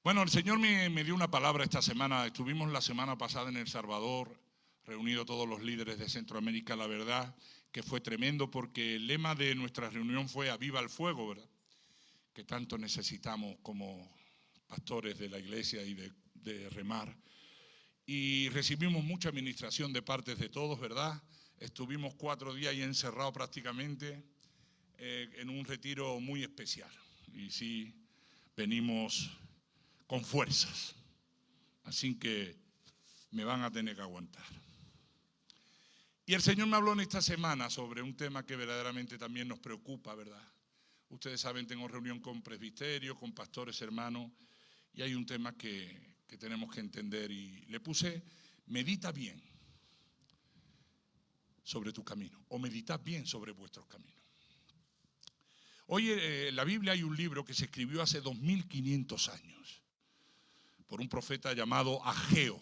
Bueno, el Señor me dio una palabra esta semana. Estuvimos la semana pasada en El Salvador, reunidos todos los líderes de Centroamérica. La verdad que fue tremendo porque el lema de nuestra reunión fue Aviva el fuego, ¿verdad? Que tanto necesitamos como pastores de la iglesia y de remar. Y recibimos mucha administración de parte de todos, ¿verdad? Estuvimos 4 días ahí encerrados prácticamente en un retiro muy especial. Y sí, venimos con fuerzas, así que me van a tener que aguantar. Y el Señor me habló en esta semana sobre un tema que verdaderamente también nos preocupa, ¿verdad? Ustedes saben, tengo reunión con presbiterio, con pastores hermanos, y hay un tema que tenemos que entender, y le puse, medita bien sobre tu camino, o meditad bien sobre vuestros caminos. Hoy en la Biblia hay un libro que se escribió hace 2500 años, por un profeta llamado Ageo,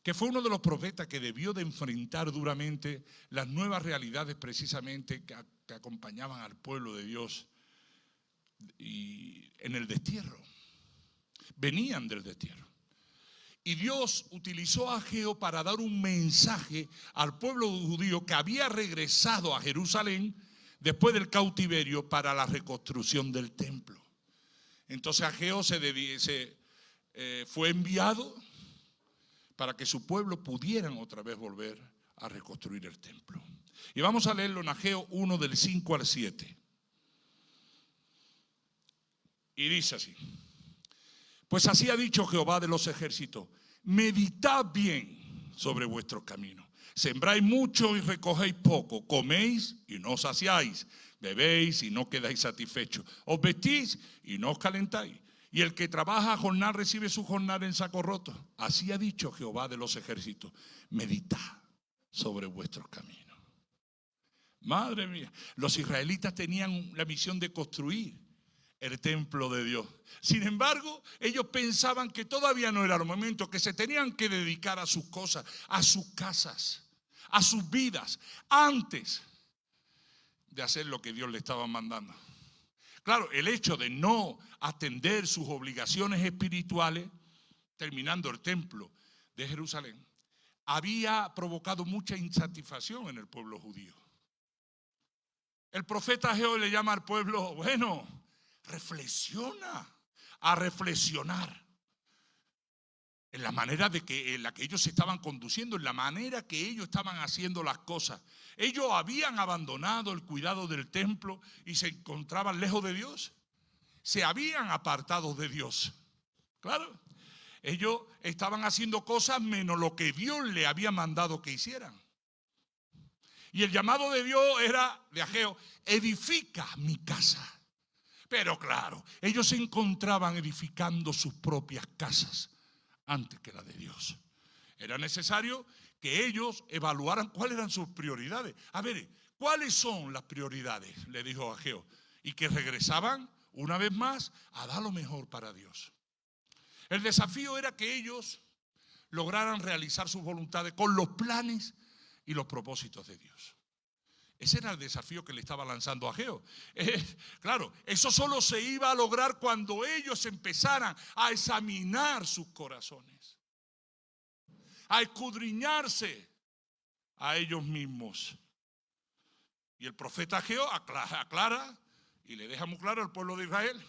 que fue uno de los profetas que debió de enfrentar duramente las nuevas realidades precisamente que acompañaban al pueblo de Dios y en el destierro. Venían del destierro. Y Dios utilizó a Ageo para dar un mensaje al pueblo judío que había regresado a Jerusalén después del cautiverio para la reconstrucción del templo. Entonces Ageo fue enviado para que su pueblo pudieran otra vez volver a reconstruir el templo. Y vamos a leerlo en Ageo 1 del 5 al 7. Y dice así: pues así ha dicho Jehová de los ejércitos, meditad bien sobre vuestros caminos. Sembráis mucho y recogéis poco, coméis y no os saciáis, bebéis y no quedáis satisfechos, os vestís y no os calentáis. Y el que trabaja a jornal recibe su jornal en saco roto. Así ha dicho Jehová de los ejércitos, meditad sobre vuestros caminos. Madre mía, los israelitas tenían la misión de construir el templo de Dios. Sin embargo, ellos pensaban que todavía no era el momento, que se tenían que dedicar a sus cosas, a sus casas, a sus vidas, antes de hacer lo que Dios le estaba mandando. Claro, el hecho de no atender sus obligaciones espirituales, terminando el templo de Jerusalén, había provocado mucha insatisfacción en el pueblo judío. El profeta Ageo le llama al pueblo, bueno, reflexiona, a reflexionar en la manera en la que ellos se estaban conduciendo, en la manera que ellos estaban haciendo las cosas. Ellos habían abandonado el cuidado del templo y se encontraban lejos de Dios. Se habían apartado de Dios. Claro, ellos estaban haciendo cosas menos lo que Dios le había mandado que hicieran. Y el llamado de Dios era, de Ageo, edifica mi casa. Pero claro, ellos se encontraban edificando sus propias casas antes que la de Dios. Era necesario que ellos evaluaran cuáles eran sus prioridades. A ver, ¿cuáles son las prioridades? Le dijo Ageo. Y que regresaban una vez más a dar lo mejor para Dios. El desafío era que ellos lograran realizar sus voluntades con los planes y los propósitos de Dios. Ese era el desafío que le estaba lanzando Ageo. Claro, eso solo se iba a lograr cuando ellos empezaran a examinar sus corazones, a escudriñarse a ellos mismos. Y el profeta Ageo aclara y le deja muy claro al pueblo de Israel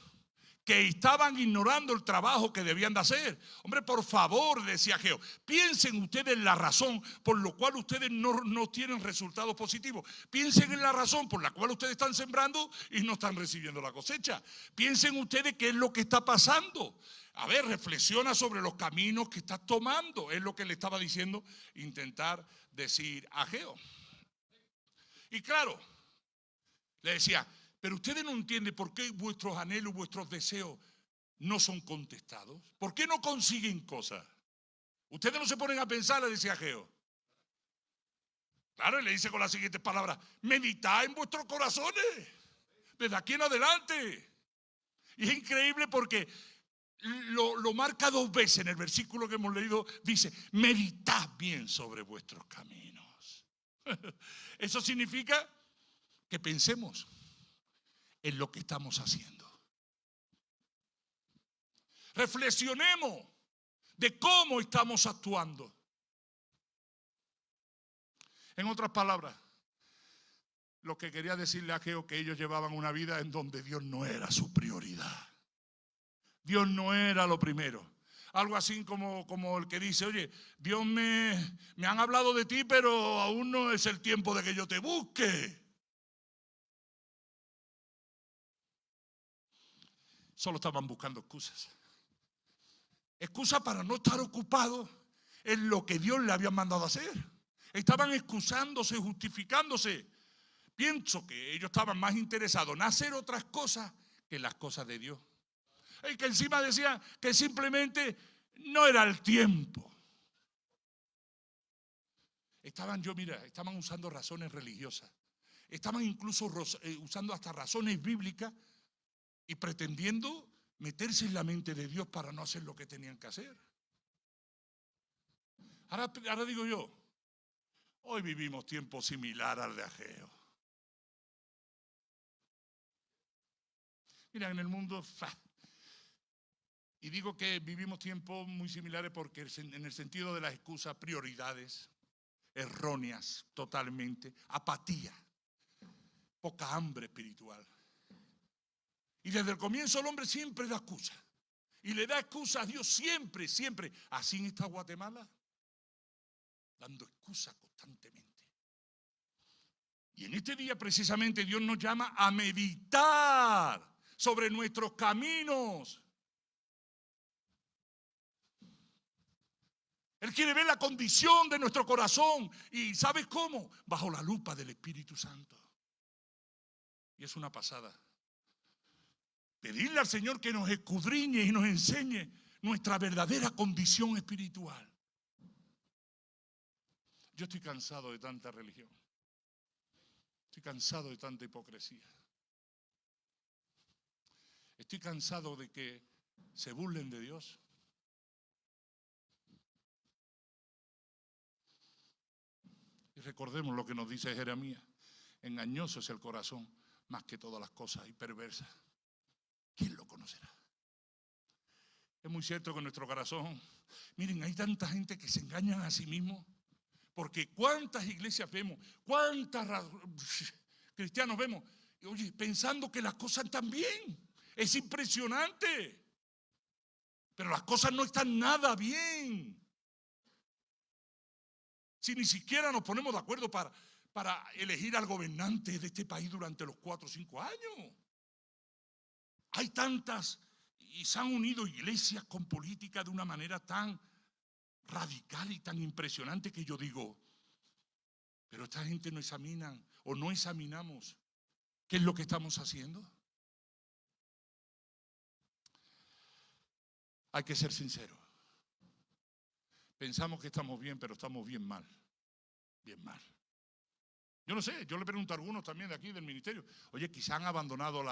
que estaban ignorando el trabajo que debían de hacer. Hombre, por favor, decía Ageo, piensen ustedes en la razón por la cual ustedes no tienen resultados positivos. Piensen en la razón por la cual ustedes están sembrando y no están recibiendo la cosecha. Piensen ustedes qué es lo que está pasando. A ver, reflexiona sobre los caminos que estás tomando. Es lo que le estaba diciendo, intentar decir Ageo. Y claro, le decía, pero ustedes no entienden por qué vuestros anhelos, vuestros deseos no son contestados. ¿Por qué no consiguen cosas? Ustedes no se ponen a pensar, le decía Ageo. Claro, y le dice con las siguientes palabras, meditad en vuestros corazones, desde aquí en adelante. Y es increíble porque lo marca 2 veces en el versículo que hemos leído, dice, meditad bien sobre vuestros caminos. Eso significa que pensemos en lo que estamos haciendo. Reflexionemos de cómo estamos actuando. En otras palabras, lo que quería decirle a Ageo, que ellos llevaban una vida en donde Dios no era su prioridad. Dios no era lo primero. Algo así como el que dice, oye, Dios me han hablado de ti, pero aún no es el tiempo de que yo te busque. Solo estaban buscando excusas. Excusas para no estar ocupados en lo que Dios le había mandado a hacer. Estaban excusándose, justificándose. Pienso que ellos estaban más interesados en hacer otras cosas que las cosas de Dios. Y que encima decían que simplemente no era el tiempo. Estaban usando razones religiosas. Estaban incluso usando hasta razones bíblicas y pretendiendo meterse en la mente de Dios para no hacer lo que tenían que hacer. Ahora digo yo, hoy vivimos tiempo similar al de Ageo. Mira, en el mundo, y digo que vivimos tiempos muy similares porque en el sentido de las excusas, prioridades erróneas totalmente, apatía, poca hambre espiritual. Y desde el comienzo el hombre siempre da excusa. Y le da excusa a Dios siempre, siempre. Así está Guatemala, dando excusas constantemente. Y en este día precisamente Dios nos llama a meditar sobre nuestros caminos. Él quiere ver la condición de nuestro corazón. ¿Y sabes cómo? Bajo la lupa del Espíritu Santo. Y es una pasada. Pedirle al Señor que nos escudriñe y nos enseñe nuestra verdadera condición espiritual. Yo estoy cansado de tanta religión. Estoy cansado de tanta hipocresía. Estoy cansado de que se burlen de Dios. Y recordemos lo que nos dice Jeremías. Engañoso es el corazón más que todas las cosas y perversa. ¿Quién lo conocerá? Es muy cierto que nuestro corazón, miren, hay tanta gente que se engañan a sí mismos. Porque cuántas iglesias vemos, cuántos cristianos vemos, y oye, pensando que las cosas están bien. Es impresionante. Pero las cosas no están nada bien. Si ni siquiera nos ponemos de acuerdo para elegir al gobernante de este país durante los 4 o 5 años. Hay tantas, y se han unido iglesias con política de una manera tan radical y tan impresionante que yo digo, pero esta gente no examinan o no examinamos qué es lo que estamos haciendo. Hay que ser sinceros. Pensamos que estamos bien, pero estamos bien mal. Bien mal. Yo no sé, yo le pregunto a algunos también de aquí del ministerio, oye, quizá han abandonado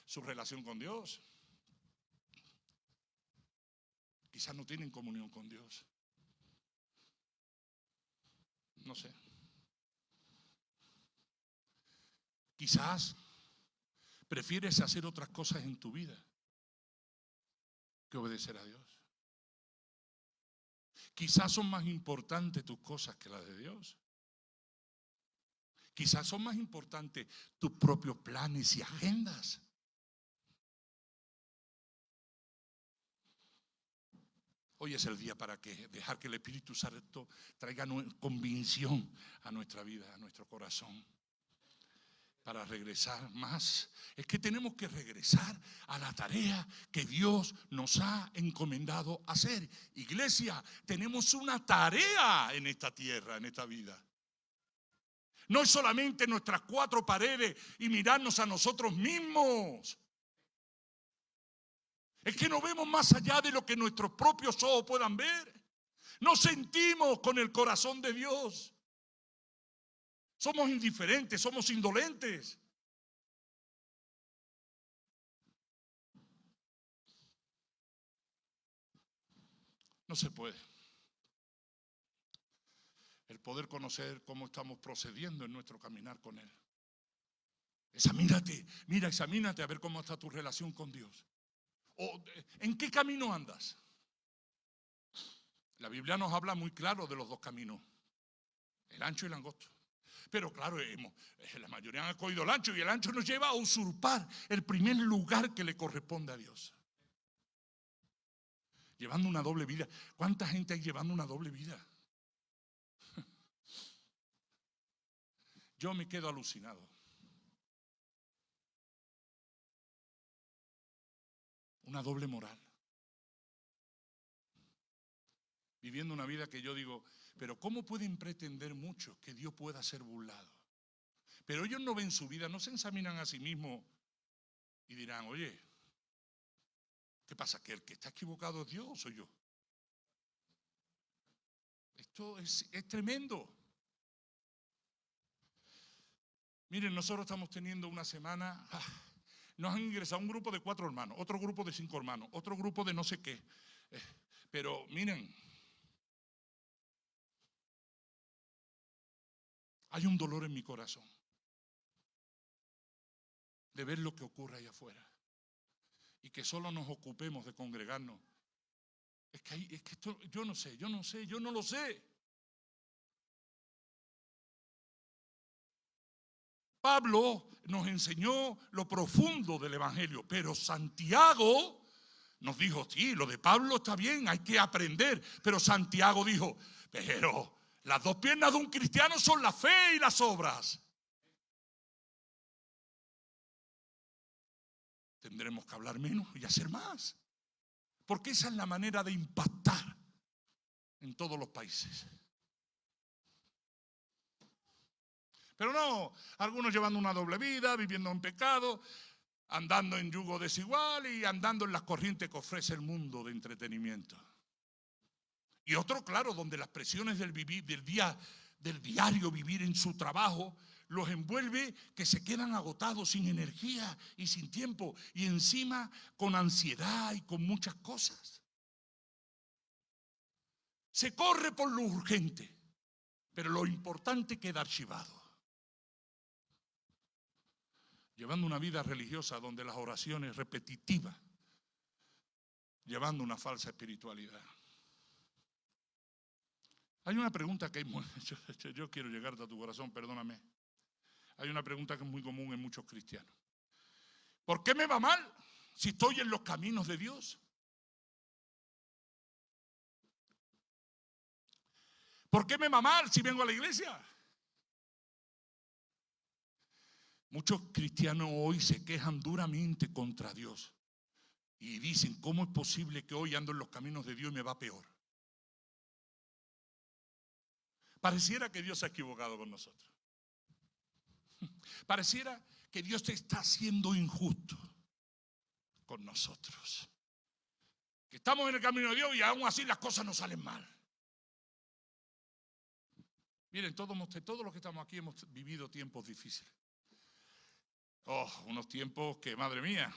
su relación con Dios. Quizás no tienen comunión con Dios. No sé. Quizás prefieres hacer otras cosas en tu vida que obedecer a Dios. Quizás son más importantes tus cosas que las de Dios. Quizás son más importantes tus propios planes y agendas. Hoy es el día para dejar que el Espíritu Santo traiga convicción a nuestra vida, a nuestro corazón. Para regresar más. Es que tenemos que regresar a la tarea que Dios nos ha encomendado hacer. Iglesia, tenemos una tarea en esta tierra, en esta vida. No es solamente nuestras 4 paredes y mirarnos a nosotros mismos. Es que no vemos más allá de lo que nuestros propios ojos puedan ver. No sentimos con el corazón de Dios. Somos indiferentes, somos indolentes. No se puede. El poder conocer cómo estamos procediendo en nuestro caminar con Él. Examínate a ver cómo está tu relación con Dios. ¿En qué camino andas? La Biblia nos habla muy claro de los dos caminos, el ancho y el angosto. Pero claro, la mayoría han escogido el ancho, y el ancho nos lleva a usurpar el primer lugar que le corresponde a Dios. Llevando una doble vida. ¿Cuánta gente hay llevando una doble vida? Yo me quedo alucinado. Una doble moral. Viviendo una vida que yo digo, pero ¿cómo pueden pretender muchos que Dios pueda ser burlado? Pero ellos no ven su vida, no se examinan a sí mismos y dirán, oye, ¿qué pasa? ¿Que el que está equivocado es Dios o soy yo? Esto es tremendo. Miren, nosotros estamos teniendo una semana, nos han ingresado un grupo de 4 hermanos, otro grupo de 5 hermanos, otro grupo de no sé qué. Pero miren, hay un dolor en mi corazón de ver lo que ocurre allá afuera y que solo nos ocupemos de congregarnos. Es que esto, yo no lo sé. Pablo nos enseñó lo profundo del Evangelio, pero Santiago nos dijo, sí, lo de Pablo está bien, hay que aprender, pero Santiago dijo, pero las dos piernas de un cristiano son la fe y las obras. Tendremos que hablar menos y hacer más, porque esa es la manera de impactar en todos los países. Pero no, algunos llevando una doble vida, viviendo en pecado, andando en yugo desigual y andando en las corrientes que ofrece el mundo de entretenimiento. Y otro, claro, donde las presiones del diario vivir en su trabajo los envuelve, que se quedan agotados, sin energía y sin tiempo, y encima con ansiedad y con muchas cosas. Se corre por lo urgente, pero lo importante queda archivado. Llevando una vida religiosa donde las oraciones repetitivas, llevando una falsa espiritualidad. Hay una pregunta que yo quiero llegar a tu corazón, perdóname. Hay una pregunta que es muy común en muchos cristianos. ¿Por qué me va mal si estoy en los caminos de Dios? ¿Por qué me va mal si vengo a la iglesia? Muchos cristianos hoy se quejan duramente contra Dios y dicen, ¿cómo es posible que hoy ando en los caminos de Dios y me va peor? Pareciera que Dios se ha equivocado con nosotros. Pareciera que Dios te está siendo injusto con nosotros. Que estamos en el camino de Dios y aún así las cosas nos salen mal. Miren, todos los que estamos aquí hemos vivido tiempos difíciles. Unos tiempos que, madre mía,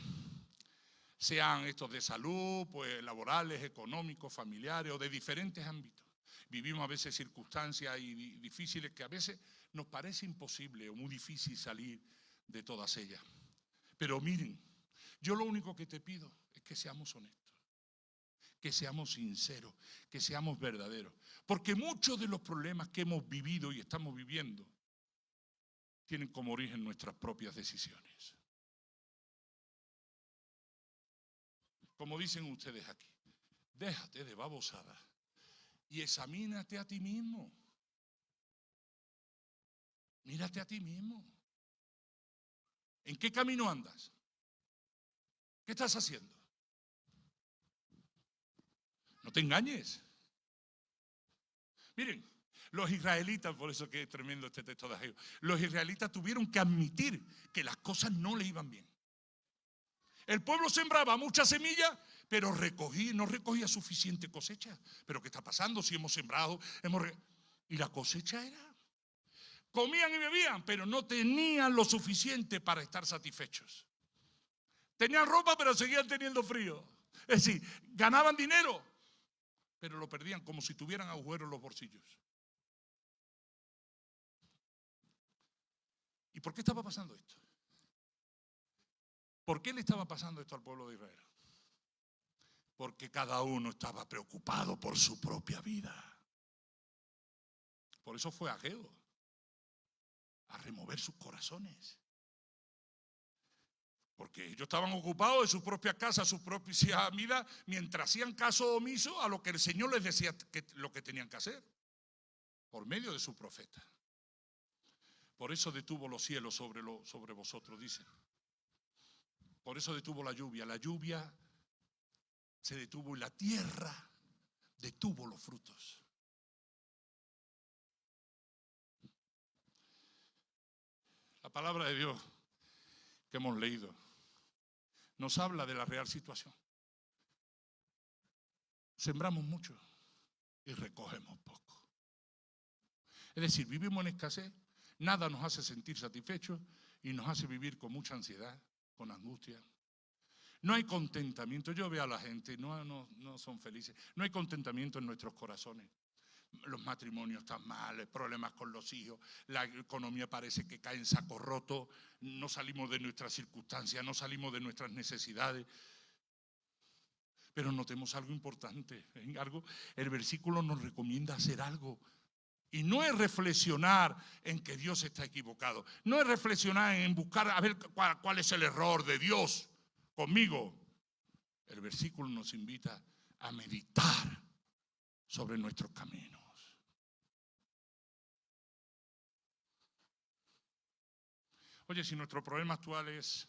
sean estos de salud, pues laborales, económicos, familiares o de diferentes ámbitos. Vivimos a veces circunstancias difíciles que a veces nos parece imposible o muy difícil salir de todas ellas. Pero miren, yo lo único que te pido es que seamos honestos, que seamos sinceros, que seamos verdaderos. Porque muchos de los problemas que hemos vivido y estamos viviendo tienen como origen nuestras propias decisiones. Como dicen ustedes aquí, déjate de babosadas y examínate a ti mismo. Mírate a ti mismo. ¿En qué camino andas? ¿Qué estás haciendo? No te engañes. Miren, los israelitas, por eso que es tremendo este texto de Ageo, los israelitas tuvieron que admitir que las cosas no le iban bien. El pueblo sembraba mucha semilla, pero no recogía suficiente cosecha. ¿Pero qué está pasando si hemos sembrado? Y la cosecha era. Comían y bebían, pero no tenían lo suficiente para estar satisfechos. Tenían ropa, pero seguían teniendo frío. Es decir, ganaban dinero, pero lo perdían como si tuvieran agujeros en los bolsillos. ¿Y por qué estaba pasando esto? ¿Por qué le estaba pasando esto al pueblo de Israel? porque cada uno estaba preocupado por su propia vida. Por eso fue Ageo a remover sus corazones. Porque ellos estaban ocupados de su propia casa, su propia vida, mientras hacían caso omiso a lo que el Señor les decía lo que tenían que hacer, por medio de su profeta. Por eso detuvo los cielos sobre vosotros, dice. Por eso detuvo la lluvia se detuvo y la tierra detuvo los frutos. La palabra de Dios que hemos leído nos habla de la real situación. Sembramos mucho y recogemos poco. Es decir, vivimos en escasez, nada nos hace sentir satisfechos y nos hace vivir con mucha ansiedad, con angustia. No hay contentamiento. Yo veo a la gente, no son felices. No hay contentamiento en nuestros corazones. Los matrimonios están mal, problemas con los hijos, la economía parece que cae en saco roto, no salimos de nuestras circunstancias, no salimos de nuestras necesidades. Pero notemos algo importante, el versículo nos recomienda hacer algo. Y no es reflexionar en que Dios está equivocado, no es reflexionar en buscar a ver cuál es el error de Dios conmigo. El versículo nos invita a meditar sobre nuestros caminos. Oye, si nuestro problema actual es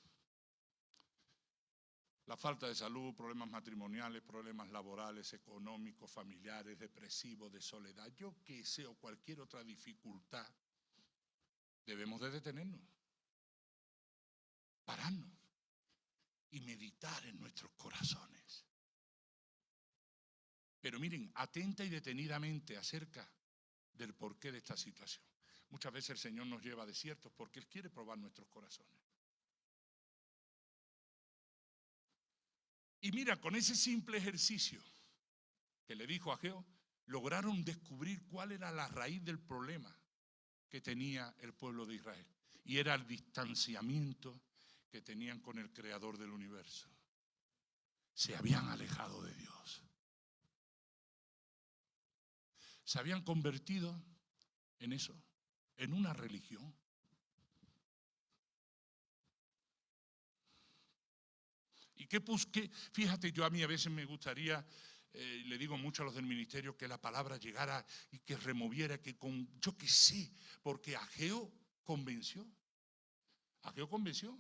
la falta de salud, problemas matrimoniales, problemas laborales, económicos, familiares, depresivos, de soledad, yo qué sé, o cualquier otra dificultad, debemos de detenernos, pararnos y meditar en nuestros corazones. Pero miren, atenta y detenidamente acerca del porqué de esta situación. Muchas veces el Señor nos lleva a desiertos porque Él quiere probar nuestros corazones. Y mira, con ese simple ejercicio que le dijo a Ageo, lograron descubrir cuál era la raíz del problema que tenía el pueblo de Israel. Y era el distanciamiento que tenían con el Creador del universo. Se habían alejado de Dios. Se habían convertido en eso, en una religión. Y que busqué, fíjate, yo a mí a veces me gustaría, le digo mucho a los del ministerio, que la palabra llegara y que removiera, que con, yo qué sé, porque Ageo convenció. Ageo convenció.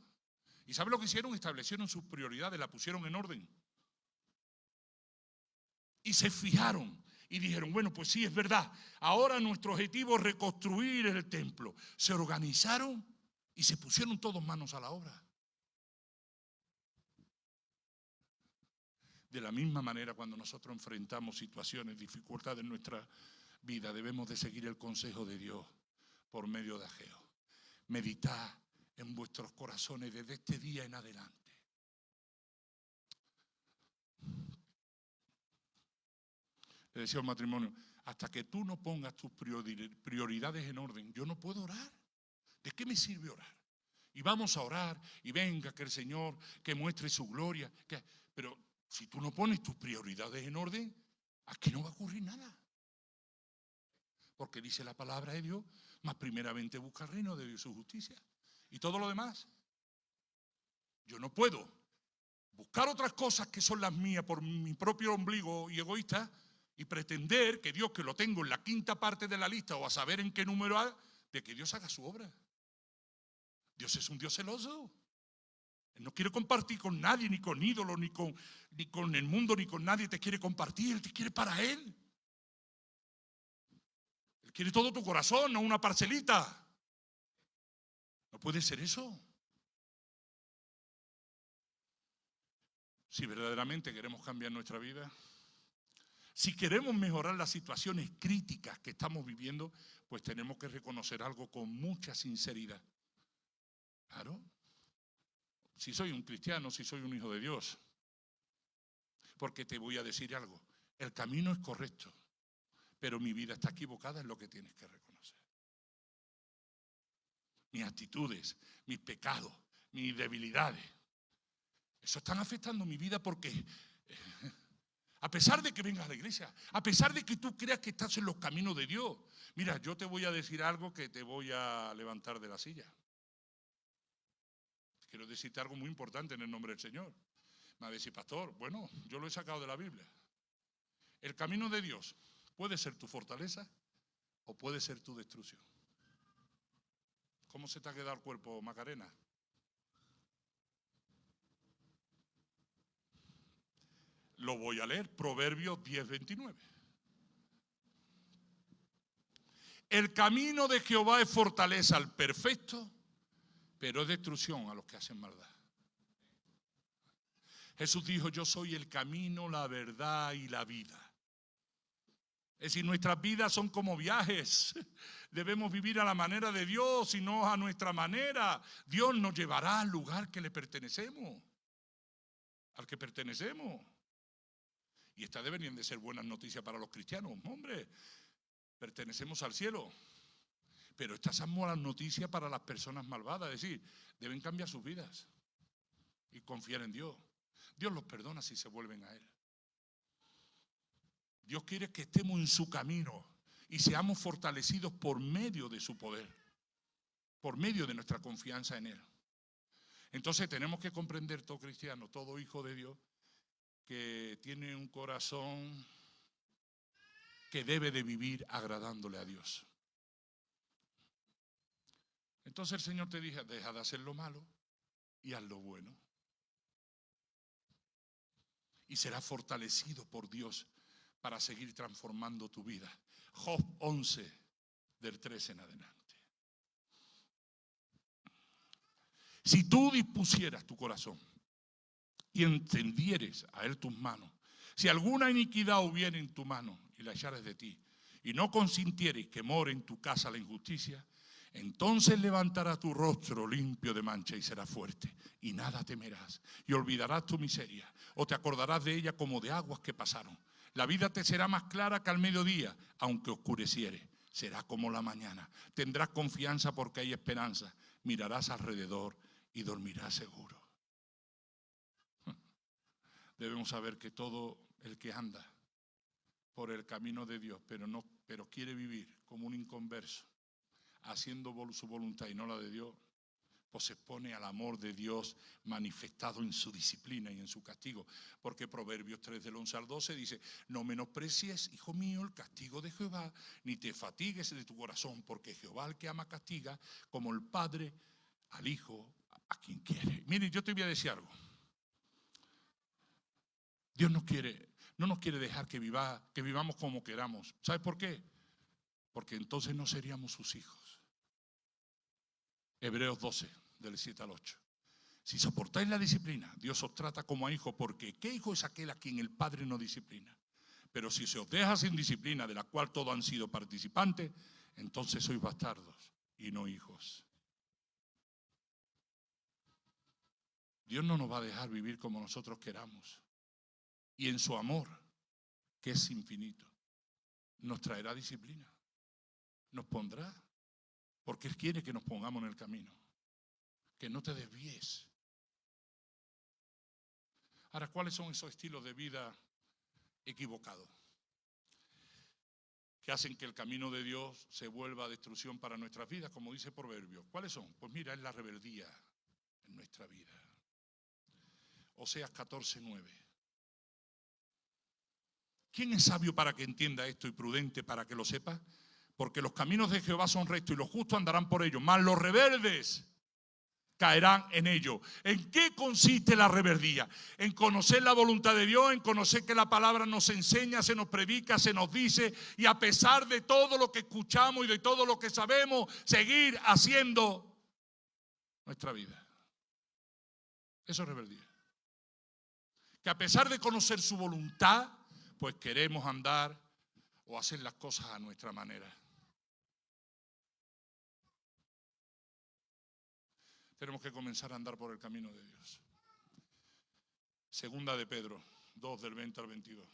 ¿Y sabe lo que hicieron? Establecieron sus prioridades, la pusieron en orden. Y se fijaron y dijeron, bueno, pues sí, es verdad, ahora nuestro objetivo es reconstruir el templo. Se organizaron y se pusieron todos manos a la obra. De la misma manera, cuando nosotros enfrentamos situaciones, dificultades en nuestra vida, debemos de seguir el consejo de Dios por medio de Ageo. Meditad en vuestros corazones desde este día en adelante. Le decía al matrimonio, hasta que tú no pongas tus prioridades en orden, yo no puedo orar. ¿De qué me sirve orar? Y vamos a orar y venga que el Señor que muestre su gloria. Pero si tú no pones tus prioridades en orden, aquí no va a ocurrir nada. Porque dice la palabra de Dios, más primeramente busca el reino de Dios y su justicia. Y todo lo demás. Yo no puedo buscar otras cosas que son las mías por mi propio ombligo y egoísta y pretender que Dios, que lo tengo en la quinta parte de la lista o a saber en qué número hay, de que Dios haga su obra. Dios es un Dios celoso. Él no quiere compartir con nadie, ni con ídolos, ni con el mundo, ni con nadie te quiere compartir. Él te quiere para Él. Él quiere todo tu corazón, no una parcelita. No puede ser eso. Si verdaderamente queremos cambiar nuestra vida, si queremos mejorar las situaciones críticas que estamos viviendo, pues tenemos que reconocer algo con mucha sinceridad. Claro. Si soy un cristiano, si soy un hijo de Dios. Porque te voy a decir algo. El camino es correcto, pero mi vida está equivocada, es lo que tienes que reconocer. Mis actitudes, mis pecados, mis debilidades. Eso están afectando mi vida porque A pesar de que vengas a la iglesia, a pesar de que tú creas que estás en los caminos de Dios. Mira, yo te voy a decir algo que te voy a levantar de la silla. Quiero decirte algo muy importante en el nombre del Señor. Me va a decir, pastor, bueno, yo lo he sacado de la Biblia. El camino de Dios puede ser tu fortaleza o puede ser tu destrucción. ¿Cómo se te ha quedado el cuerpo, Macarena? Lo voy a leer, Proverbios 10:29. El camino de Jehová es fortaleza al perfecto, pero es destrucción a los que hacen maldad. Jesús dijo, yo soy el camino, la verdad y la vida. Es decir, nuestras vidas son como viajes. Debemos vivir a la manera de Dios y no a nuestra manera. Dios nos llevará al lugar que le pertenecemos, al que pertenecemos. Y estas deberían de ser buenas noticias para los cristianos. Hombre, pertenecemos al cielo. Pero estas son malas noticias para las personas malvadas. Es decir, deben cambiar sus vidas y confiar en Dios. Dios los perdona si se vuelven a Él. Dios quiere que estemos en su camino y seamos fortalecidos por medio de su poder, por medio de nuestra confianza en Él. Entonces tenemos que comprender, todo cristiano, todo hijo de Dios, que tiene un corazón que debe de vivir agradándole a Dios. Entonces el Señor te dice, deja de hacer lo malo y haz lo bueno. Y serás fortalecido por Dios para seguir transformando tu vida. Job 11, del 13 en adelante. Si tú dispusieras tu corazón y entendieres a Él tus manos, si alguna iniquidad hubiera en tu mano y la echares de ti, y no consintieres que more en tu casa la injusticia, entonces levantará tu rostro limpio de mancha y serás fuerte, y nada temerás, y olvidarás tu miseria, o te acordarás de ella como de aguas que pasaron. La vida te será más clara que al mediodía, aunque oscureciere, será como la mañana. Tendrás confianza porque hay esperanza, mirarás alrededor y dormirás seguro. Debemos saber que todo el que anda por el camino de Dios, pero quiere vivir como un inconverso, haciendo su voluntad y no la de Dios, pues se expone al amor de Dios manifestado en su disciplina y en su castigo. Porque Proverbios 3 del 11 al 12 dice, no menosprecies, hijo mío, el castigo de Jehová, ni te fatigues de tu corazón, porque Jehová al que ama castiga, como el padre al hijo a quien quiere. Mire, yo te voy a decir algo. Dios no nos quiere dejar que vivamos como queramos. ¿Sabes por qué? Porque entonces no seríamos sus hijos. Hebreos 12, del 7 al 8. Si soportáis la disciplina, Dios os trata como a hijos, porque ¿qué hijo es aquel a quien el Padre no disciplina? Pero si se os deja sin disciplina, de la cual todos han sido participantes, entonces sois bastardos y no hijos. Dios no nos va a dejar vivir como nosotros queramos. Y en su amor, que es infinito, nos traerá disciplina. Nos pondrá, porque Él quiere que nos pongamos en el camino, que no te desvíes. Ahora, ¿cuáles son esos estilos de vida equivocados que hacen que el camino de Dios se vuelva destrucción para nuestras vidas, como dice Proverbios? ¿Cuáles son? Pues mira, es la rebeldía en nuestra vida. Oseas 14:9. ¿Quién es sabio para que entienda esto y prudente para que lo sepa? Porque los caminos de Jehová son rectos y los justos andarán por ellos, mas los rebeldes caerán en ellos. ¿En qué consiste la rebeldía? En conocer la voluntad de Dios, en conocer que la palabra nos enseña, se nos predica, se nos dice, y a pesar de todo lo que escuchamos y de todo lo que sabemos, seguir haciendo nuestra vida. Eso es rebeldía. Que a pesar de conocer su voluntad, pues queremos andar o hacer las cosas a nuestra manera. Tenemos que comenzar a andar por el camino de Dios. Segunda de Pedro 2, del 20 al 22.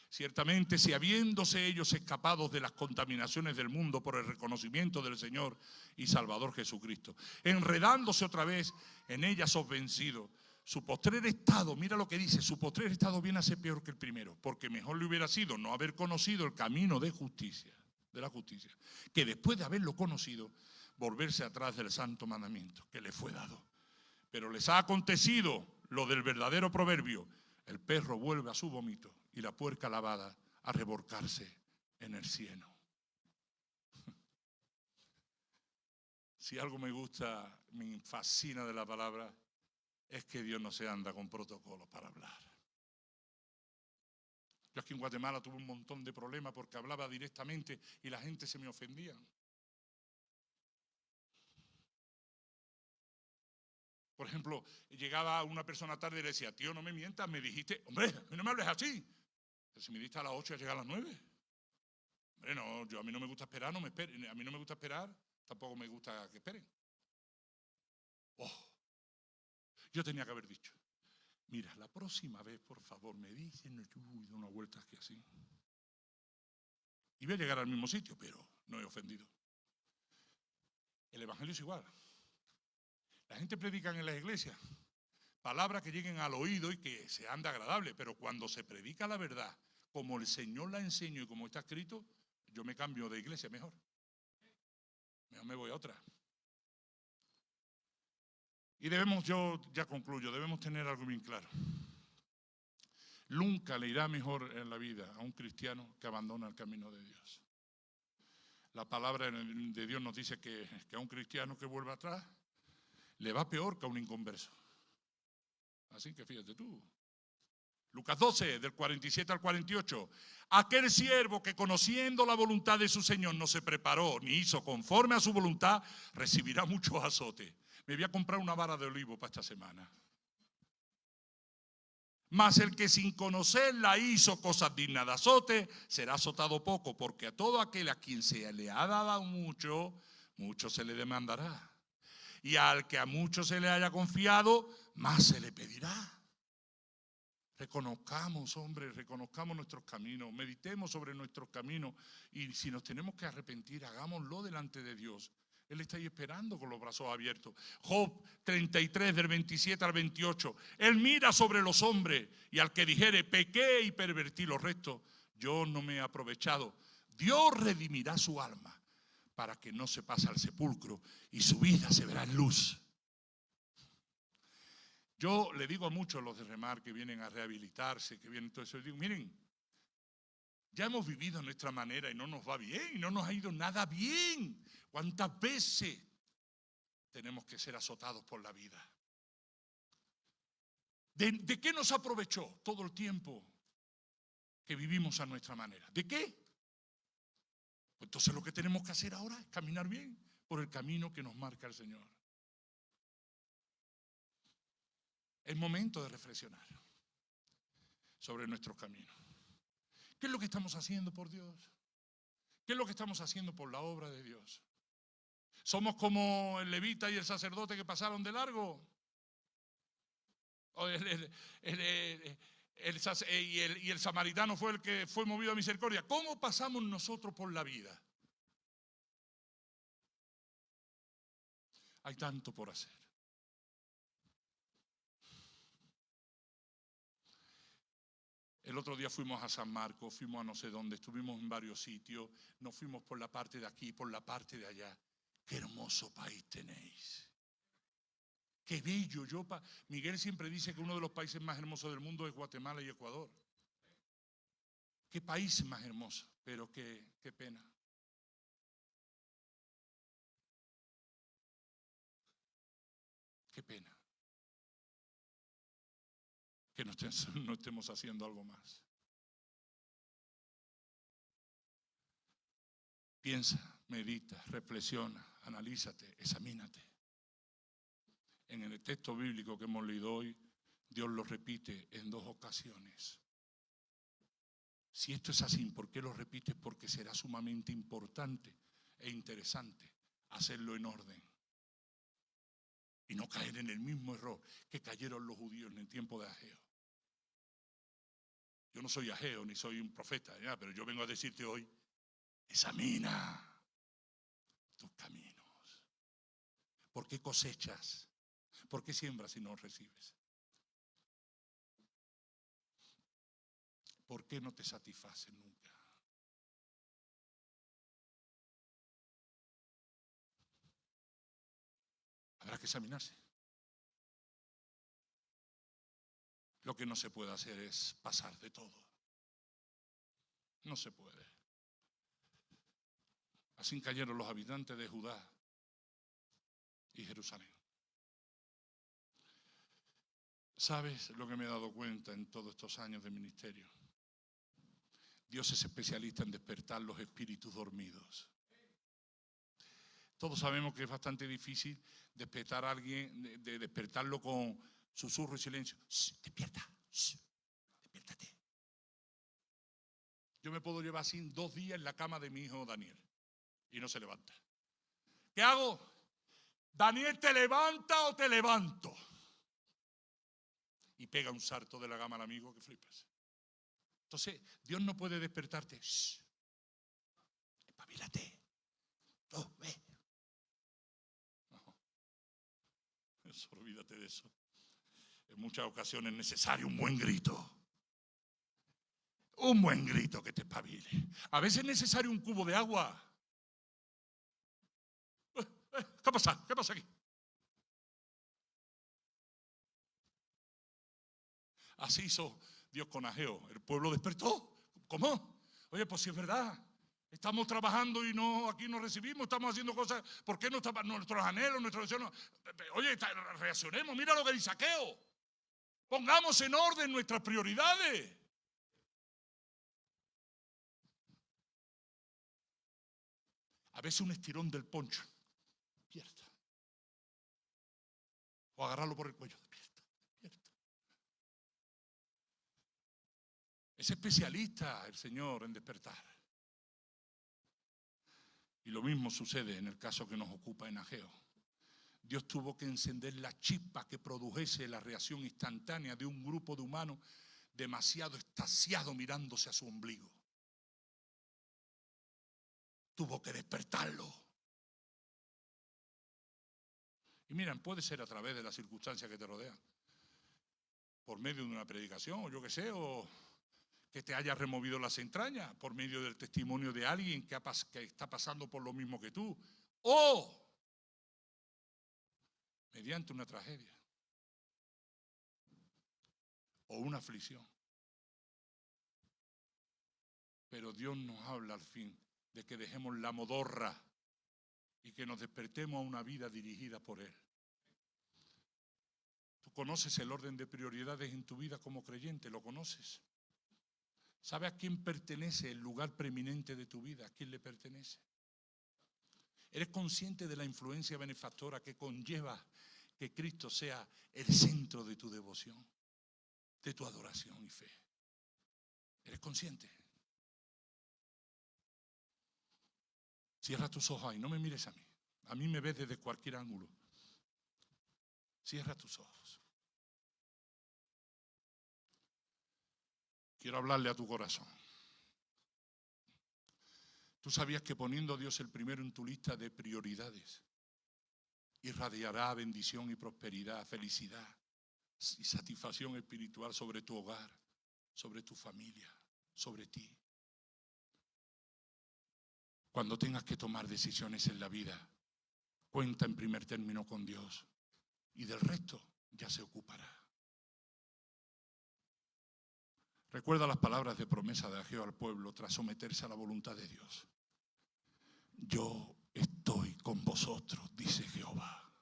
Ciertamente, si habiéndose ellos escapado de las contaminaciones del mundo por el reconocimiento del Señor y Salvador Jesucristo, enredándose otra vez en ellas os vencido, Su postrer estado, mira lo que dice, su postrer estado viene a ser peor que el primero, porque mejor le hubiera sido no haber conocido el camino de justicia, de la justicia, que después de haberlo conocido, volverse atrás del santo mandamiento que le fue dado. Pero les ha acontecido lo del verdadero proverbio: el perro vuelve a su vómito y la puerca lavada a revolcarse en el cieno. Si algo me gusta, me fascina de la palabra, es que Dios no se anda con protocolos para hablar. Yo aquí en Guatemala tuve un montón de problemas porque hablaba directamente y la gente se me ofendía. Por ejemplo, llegaba una persona tarde y le decía: tío, no me mientas, me dijiste, hombre, no me hables así. Pero si me diste a las 8 y llega a las 9. Hombre, no, a mí no me gusta esperar, no me esperen. A mí no me gusta esperar, tampoco me gusta que esperen. Oh, yo tenía que haber dicho: mira, la próxima vez, por favor, me dicen, de una vuelta que así. Y voy a llegar al mismo sitio, pero no he ofendido. El evangelio es igual. La gente predica en las iglesias palabras que lleguen al oído y que sean de agradable, pero cuando se predica la verdad, como el Señor la enseñó y como está escrito, yo me cambio de iglesia mejor. Mejor me voy a otra. Y debemos, yo ya concluyo, debemos tener algo bien claro. Nunca le irá mejor en la vida a un cristiano que abandona el camino de Dios. La palabra de Dios nos dice que a un cristiano que vuelva atrás le va peor que a un inconverso. Así que fíjate tú. Lucas 12, del 47 al 48. Aquel siervo que, conociendo la voluntad de su Señor, no se preparó ni hizo conforme a su voluntad, recibirá muchos azotes. Me voy a comprar una vara de olivo para esta semana. Mas el que sin conocerla hizo cosas dignas de azote, será azotado poco, porque a todo aquel a quien se le ha dado mucho, mucho se le demandará. Y al que a mucho se le haya confiado, más se le pedirá. Reconozcamos, hombre, reconozcamos nuestros caminos, meditemos sobre nuestros caminos, y si nos tenemos que arrepentir, hagámoslo delante de Dios. Él está ahí esperando con los brazos abiertos. Job 33, del 27 al 28. Él mira sobre los hombres, y al que dijere, pequé y pervertí los restos, yo no me he aprovechado. Dios redimirá su alma para que no se pase al sepulcro y su vida se verá en luz. Yo le digo a muchos los de Remar que vienen a rehabilitarse, que vienen todo eso, digo: miren, ya hemos vivido nuestra manera y no nos va bien, y no nos ha ido nada bien. ¿Cuántas veces tenemos que ser azotados por la vida? ¿De qué nos aprovechó todo el tiempo que vivimos a nuestra manera? ¿De qué? Pues entonces lo que tenemos que hacer ahora es caminar bien por el camino que nos marca el Señor. Es momento de reflexionar sobre nuestros caminos. ¿Qué es lo que estamos haciendo por Dios? ¿Qué es lo que estamos haciendo por la obra de Dios? ¿Somos como el levita y el sacerdote que pasaron de largo? ¿O el samaritano fue el que fue movido a misericordia? ¿Cómo pasamos nosotros por la vida? Hay tanto por hacer. El otro día fuimos a San Marcos, fuimos a no sé dónde, estuvimos en varios sitios, nos fuimos por la parte de aquí, por la parte de allá. Qué hermoso país tenéis. Qué bello. Miguel siempre dice que uno de los países más hermosos del mundo es Guatemala y Ecuador. Qué país más hermoso, pero qué pena. Qué pena que no estemos haciendo algo más. Piensa, medita, reflexiona, analízate, examínate. En el texto bíblico que hemos leído hoy, Dios lo repite en 2 ocasiones. Si esto es así, ¿por qué lo repites? Porque será sumamente importante e interesante hacerlo en orden y no caer en el mismo error que cayeron los judíos en el tiempo de Ageo. Yo no soy Ageo ni soy un profeta, pero yo vengo a decirte hoy: examina tus caminos. ¿Por qué cosechas? ¿Por qué siembras y no recibes? ¿por qué no te satisface nunca? Habrá que examinarse. Lo que no se puede hacer es pasar de todo. No se puede. Así cayeron los habitantes de Judá y Jerusalén. ¿Sabes lo que me he dado cuenta en todos estos años de ministerio? Dios es especialista en despertar los espíritus dormidos. Todos sabemos que es bastante difícil despertar a alguien, de despertarlo con susurro y silencio. ¡Shh, despierta! ¡Shh, despiértate! Yo me puedo llevar así 2 días en la cama de mi hijo Daniel y no se levanta. ¿Qué hago? Daniel, ¿te levanta o te levanto? Y pega un salto de la cama al amigo que flipas. Entonces, Dios no puede despertarte. Shh, espabilate. No, ve. No, eso, olvídate de eso. En muchas ocasiones es necesario un buen grito. Un buen grito que te espabile. A veces es necesario un cubo de agua. ¿Qué pasa? ¿Qué pasa aquí? Así hizo Dios con Ageo. El pueblo despertó. ¿Cómo? Oye, pues si es verdad. Estamos trabajando y no, aquí no recibimos, estamos haciendo cosas. ¿Por qué no están nuestros anhelos, nuestros deseos? Oye, reaccionemos. Mira lo que dice Ageo. Pongamos en orden nuestras prioridades. A veces un estirón del poncho. Despierta. O agarrarlo por el cuello. Despierta, despierta. Es especialista el Señor en despertar. Y lo mismo sucede en el caso que nos ocupa en Ageo. Dios tuvo que encender la chispa que produjese la reacción instantánea de un grupo de humanos demasiado extasiado mirándose a su ombligo. Tuvo que despertarlo. Y miren, puede ser a través de las circunstancias que te rodean. Por medio de una predicación, o yo qué sé, o que te haya removido las entrañas, por medio del testimonio de alguien que está pasando por lo mismo que tú, o mediante una tragedia, o una aflicción. Pero Dios nos habla al fin de que dejemos la modorra y que nos despertemos a una vida dirigida por Él. ¿Tú conoces el orden de prioridades en tu vida como creyente? ¿Lo conoces? ¿Sabe a quién pertenece el lugar preeminente de tu vida? ¿A quién le pertenece? ¿Eres consciente de la influencia benefactora que conlleva que Cristo sea el centro de tu devoción, de tu adoración y fe? ¿Eres consciente? Cierra tus ojos ahí, no me mires a mí. A mí me ves desde cualquier ángulo. Cierra tus ojos. Quiero hablarle a tu corazón. ¿Tú sabías que poniendo a Dios el primero en tu lista de prioridades, irradiará bendición y prosperidad, felicidad y satisfacción espiritual sobre tu hogar, sobre tu familia, sobre ti? Cuando tengas que tomar decisiones en la vida, cuenta en primer término con Dios y del resto ya se ocupará. Recuerda las palabras de promesa de Ageo al pueblo tras someterse a la voluntad de Dios. Yo estoy con vosotros, dice Jehová.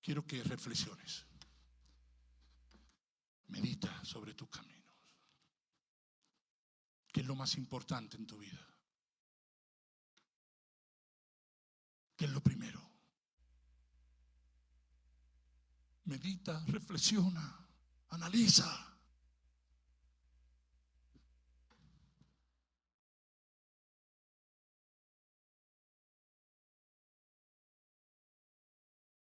Quiero que reflexiones. Medita sobre tus caminos. ¿Qué es lo más importante en tu vida? ¿Qué es lo primero? Medita, reflexiona, analiza.